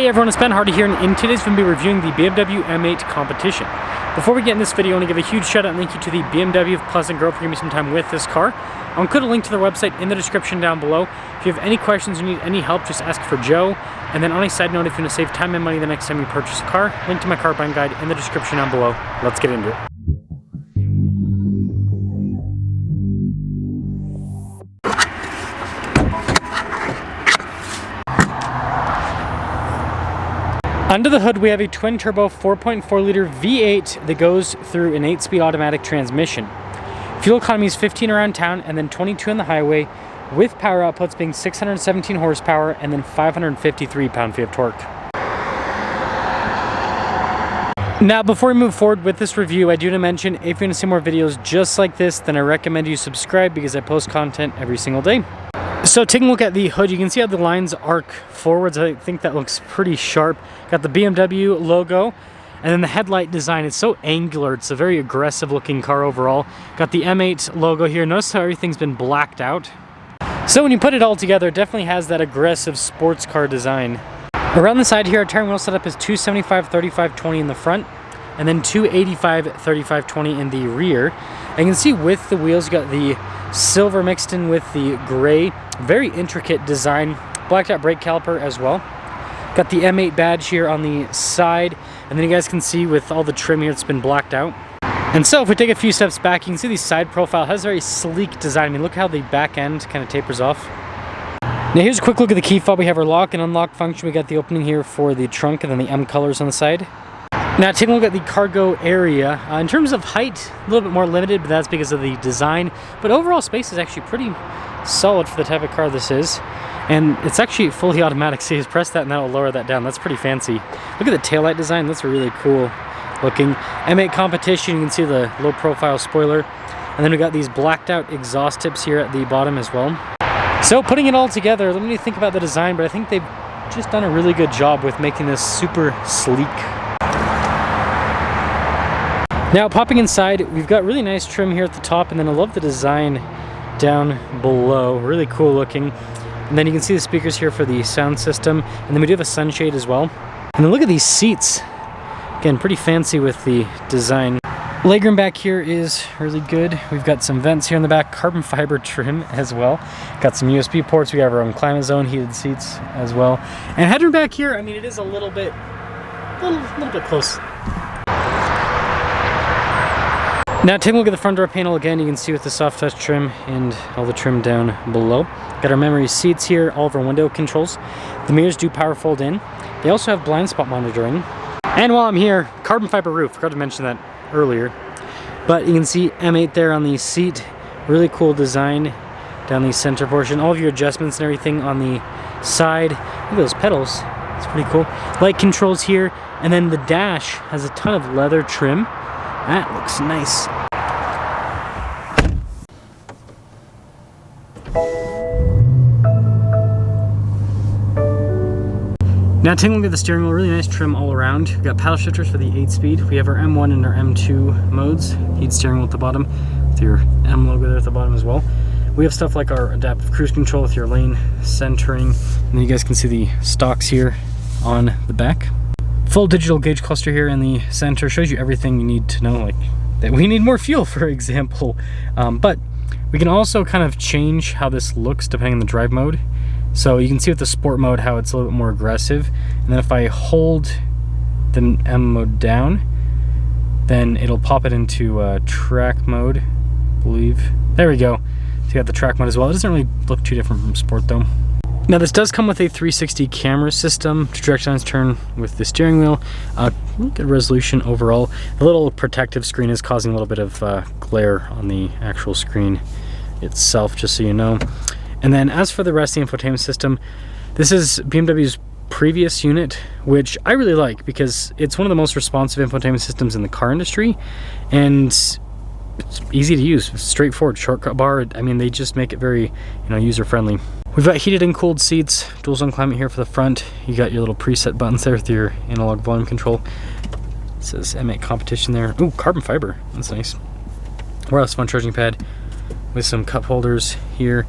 Hey everyone, it's Ben Hardy here, and in today's video we'll be reviewing the BMW M8 Competition. Before we get in this video, I want to give a huge shout out and thank you to the BMW of Pleasant Grove for giving me some time with this car. I'll include a link to their website in the description down below. If you have any questions or need any help, just ask for Joe. And then on a side note, if you want to save time and money the next time you purchase a car, link to my car buying guide in the description down below. Let's get into it. Under the hood, we have a twin-turbo 4.4-liter V8 that goes through an 8-speed automatic transmission. Fuel economy is 15 around town and then 22 on the highway, with power outputs being 617 horsepower and then 553 pound-feet of torque. Now, before we move forward with this review, I do want to mention, if you want to see more videos just like this, then I recommend you subscribe because I post content every single day. So taking a look at the hood, you can see how the lines arc forwards. I think that looks pretty sharp. Got the BMW logo, and then the headlight design is so angular. It's a very aggressive looking car overall. Got the M8 logo here. Notice how everything's been blacked out. So when you put it all together, it definitely has that aggressive sports car design. Around the side here, our tire wheel setup is 275/35/20 in the front, and then 285/35/20 in the rear. And you can see with the wheels, you got the silver mixed in with the gray. Very intricate design. Blacked out brake caliper as well. Got the M8 badge here on the side, and then you guys can see with all the trim here, it's been blacked out. And so if we take a few steps back, you can see the side profile has a very sleek design. I mean, look how the back end kind of tapers off. Now here's a quick look at the key fob. We have our lock and unlock function. We got the opening here for the trunk and then the M colors on the side. Now taking a look at the cargo area, in terms of height, a little bit more limited, but that's because of the design. But overall space is actually pretty solid for the type of car this is. And it's actually fully automatic, so you just press that and that'll lower that down. That's pretty fancy. Look at the taillight design, that's really cool looking. M8 Competition, you can see the low profile spoiler. And then we got these blacked out exhaust tips here at the bottom as well. So putting it all together, let me think about the design, but I think they've just done a really good job with making this super sleek. Now popping inside, we've got really nice trim here at the top, and then I love the design down below. Really cool looking. And then you can see the speakers here for the sound system, and then we do have a sunshade as well. And then look at these seats. Again, pretty fancy with the design. Legroom back here is really good. We've got some vents here in the back, carbon fiber trim as well. Got some USB ports. We have our own climate zone, heated seats as well. And headroom back here, I mean, it is a little bit close. Now taking a look at the front door panel again, you can see with the soft touch trim and all the trim down below. Got our memory seats here, all of our window controls. The mirrors do power fold in. They also have blind spot monitoring. And while I'm here, carbon fiber roof, forgot to mention that earlier. But you can see M8 there on the seat. Really cool design down the center portion. All of your adjustments and everything on the side. Look at those pedals, it's pretty cool. Light controls here, and then the dash has a ton of leather trim. That looks nice. Now taking a look at the steering wheel, really nice trim all around. We've got paddle shifters for the 8-speed. We have our M1 and our M2 modes. Heat steering wheel at the bottom with your M logo there at the bottom as well. We have stuff like our adaptive cruise control with your lane centering. And then you guys can see the stocks here on the back. Full digital gauge cluster here in the center. Shows you everything you need to know, like that we need more fuel, for example. But we can also kind of change how this looks depending on the drive mode. So you can see with the sport mode how it's a little bit more aggressive. And then if I hold the M mode down, then it'll pop it into track mode, I believe. There we go. So you got the track mode as well. It doesn't really look too different from sport though. Now this does come with a 360 camera system to direct lines turn with the steering wheel. Good resolution overall. The little protective screen is causing a little bit of glare on the actual screen itself, just so you know. And then as for the rest of the infotainment system, this is BMW's previous unit, which I really like because it's one of the most responsive infotainment systems in the car industry, and it's easy to use, straightforward, shortcut bar. I mean, they just make it very, user-friendly. We've got heated and cooled seats, dual zone climate here for the front. You got your little preset buttons there with your analog volume control. It says M8 Competition there. Ooh, carbon fiber, that's nice. Wireless phone charging pad with some cup holders here.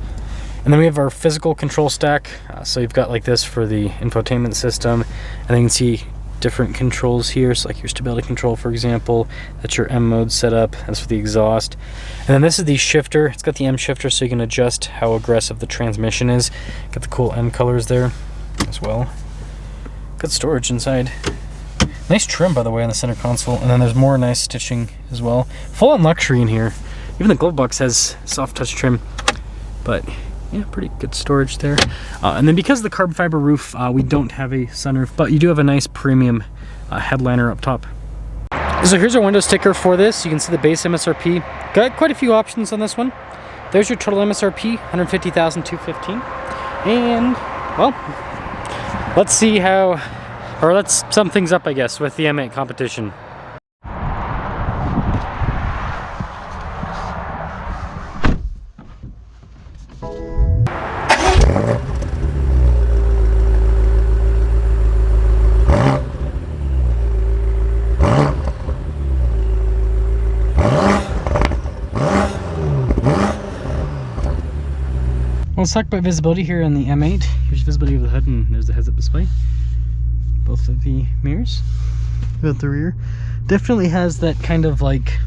And then we have our physical control stack. So you've got like this for the infotainment system, and then you can see different controls here. So like your stability control, for example, that's your M mode setup. That's for the exhaust. And then this is the shifter. It's got the M shifter, so you can adjust how aggressive the transmission is. Got the cool M colors there as well. Good storage inside. Nice trim, by the way, on the center console. And then there's more nice stitching as well. Full on luxury in here. Even the glove box has soft touch trim, but yeah, pretty good storage there. And then because of the carbon fiber roof, we don't have a sunroof, but you do have a nice premium headliner up top. So here's our window sticker for this. You can see the base MSRP. Got quite a few options on this one. There's your total MSRP, $150,215. And, well, let's see how, or let's sum things up, I guess, with the M8 Competition. Let's talk about visibility here on the M8. Here's visibility of the hood, and there's the heads-up display. Both of the mirrors. About the rear. Definitely has that kind of like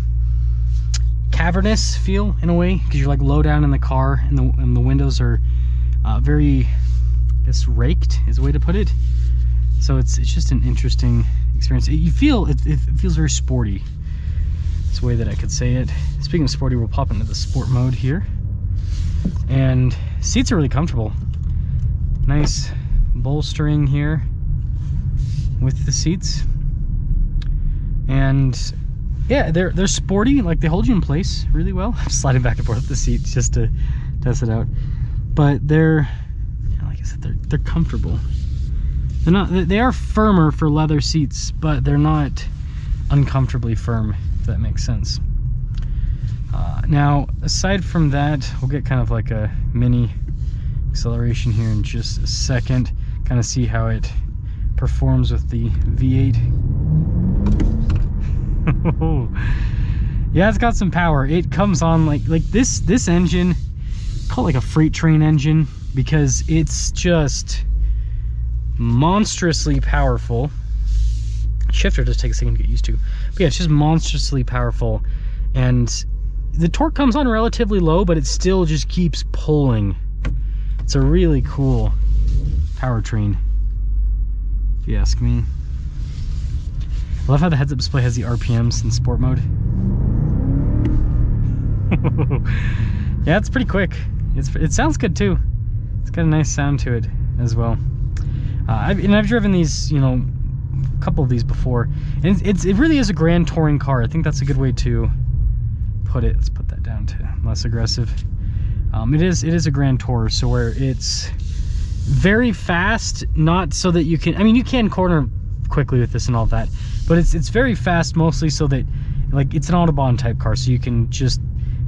cavernous feel in a way, because you're like low down in the car, and the windows are very, I guess, raked is a way to put it. So it's just an interesting experience. It feels very sporty. It's a way that I could say it. Speaking of sporty, we'll pop into the sport mode here. And seats are really comfortable. Nice bolstering here with the seats. And yeah, they're sporty, like they hold you in place really well. I'm sliding back and forth with the seat just to test it out. But they're, you know, like I said, they're comfortable. They are firmer for leather seats, but they're not uncomfortably firm, if that makes sense. Now, aside from that, we'll get kind of like a mini acceleration here in just a second. Kind of see how it performs with the V8. Yeah, it's got some power. It comes on like this engine, call it like a freight train engine, because it's just monstrously powerful. Shifter does take a second to get used to, but yeah, it's just monstrously powerful, and the torque comes on relatively low, but it still just keeps pulling. It's a really cool powertrain, if you ask me. I love how the heads-up display has the RPMs in sport mode. Yeah, it's pretty quick. It sounds good too. It's got a nice sound to it as well. I've driven these, you know, a couple of these before, and it really is a grand touring car. I think that's a good way to put it. Let's put that down to less aggressive. It is a grand tour, so where it's very fast, not so that you can, I mean, you can corner quickly with this and all that, but it's very fast mostly so that, like, it's an Autobahn type car, so you can just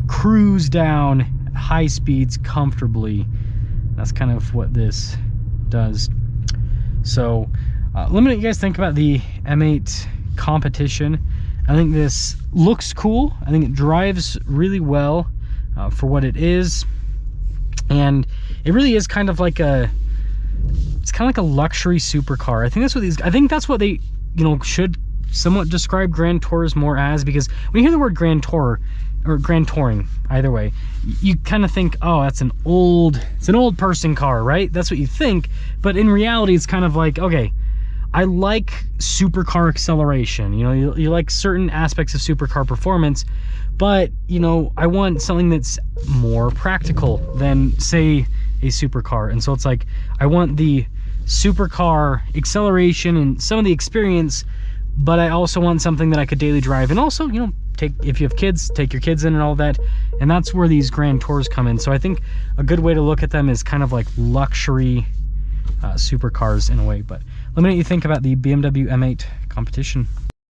cruise down high speeds comfortably. That's kind of what this does. So let me know what you guys think about the M8 Competition. I think this looks cool. I think it drives really well for what it is, and it really is kind of like it's kind of like a luxury supercar. I think that's what they, you know, should somewhat describe grand tours more as, because when you hear the word grand tour or grand touring, either way, you kind of think, oh, it's an old person car, right? That's what you think, but in reality, it's kind of like, okay, I like supercar acceleration, you know, you like certain aspects of supercar performance, but, you know, I want something that's more practical than, say, a supercar. And so it's like, I want the supercar acceleration and some of the experience, but I also want something that I could daily drive, and also, you know, if you have kids, take your kids in and all that. And that's where these grand tours come in. So I think a good way to look at them is kind of like luxury supercars in a way. But let me know what you think about the BMW M8 Competition.